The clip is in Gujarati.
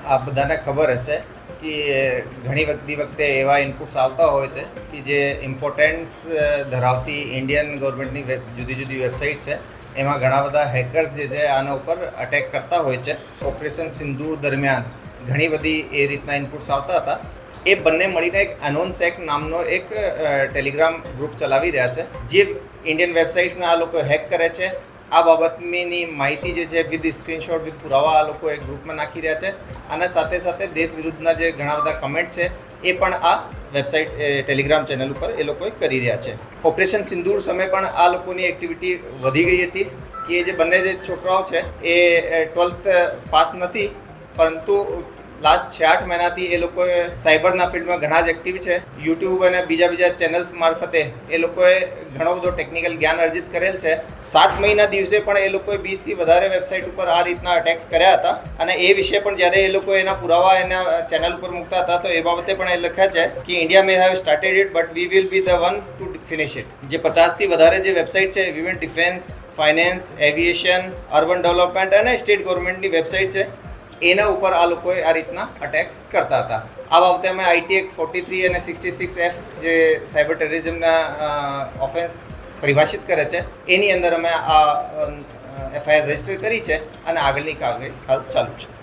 આ બધાને ખબર હશે કે ઘણી વખતે એવા ઇનપુટ્સ આવતા હોય છે કે જે ઇમ્પોર્ટન્સ ધરાવતી ઇન્ડિયન ગવર્મેન્ટની જુદી જુદી વેબસાઇટ છે એમાં ઘણા બધા હેકર્સ જે છે આના ઉપર અટેક કરતા હોય છે. ઓપરેશન સિંદૂર દરમિયાન ઘણી બધી એ રીતના ઇનપુટ્સ આવતા હતા. એ બંને મળીને એક એનોન્સેક નામનો એક ટેલિગ્રામ ગ્રુપ ચલાવી રહ્યા છે જે ઇન્ડિયન વેબસાઇટ્સને આ લોકો હેક કરે છે. આ બાબતની માહિતી જે છે વિથ સ્ક્રીનશોટ વિથ પુરાવા આ લોકો એક ગ્રુપમાં નાખી રહ્યા છે. અને સાથે સાથે દેશ વિરુદ્ધના જે ઘણા બધા કમેન્ટ છે એ પણ આ વેબસાઇટ ટેલિગ્રામ ચેનલ ઉપર એ લોકો કરી રહ્યા છે. ઓપરેશન સિંદૂર સમયે પણ આ લોકોની એક્ટિવિટી વધી ગઈ હતી કે જે બંને જે છોકરાઓ છે એ 12th પાસ નથી, પરંતુ લાસ્ટ 6-8 મહિનાથી એ લોકોએ સાયબરના ફિલ્ડમાં ઘણા જ એક્ટિવ છે. યુટ્યુબ અને બીજા ચેનલ્સ મારફતે એ લોકોએ ઘણો બધો ટેકનિકલ જ્ઞાન અર્જિત કરેલ છે. 7 મહિના દિવસે પણ એ લોકોએ 20થી વધારે વેબસાઇટ ઉપર આ રીતના અટેક્સ કર્યા હતા. અને એ વિશે પણ જ્યારે એ લોકો એના પુરાવા એના ચેનલ ઉપર મૂકતા હતા તો એ બાબતે પણ એ લખ્યા છે કે India may have started it but we will be the one to finish it. જે 50થી વધારે જે વેબસાઇટ છે વિવિન defence, finance, aviation, urban development અને સ્ટેટ ગવર્મેન્ટની વેબસાઇટ છે એના ઉપર આ લોકોએ આ રીતના અટેક્સ કરતા હતા. આ બાબતે અમે આઈટી એક્ટ 43 અને 66F જે સાયબર ટેરરિઝમના ઓફેન્સ પરિભાષિત કરે છે એની અંદર અમે આ એફઆઈઆર રજીસ્ટર કરી છે અને આગળની કાર્યવાહી હાલ ચાલુ છે.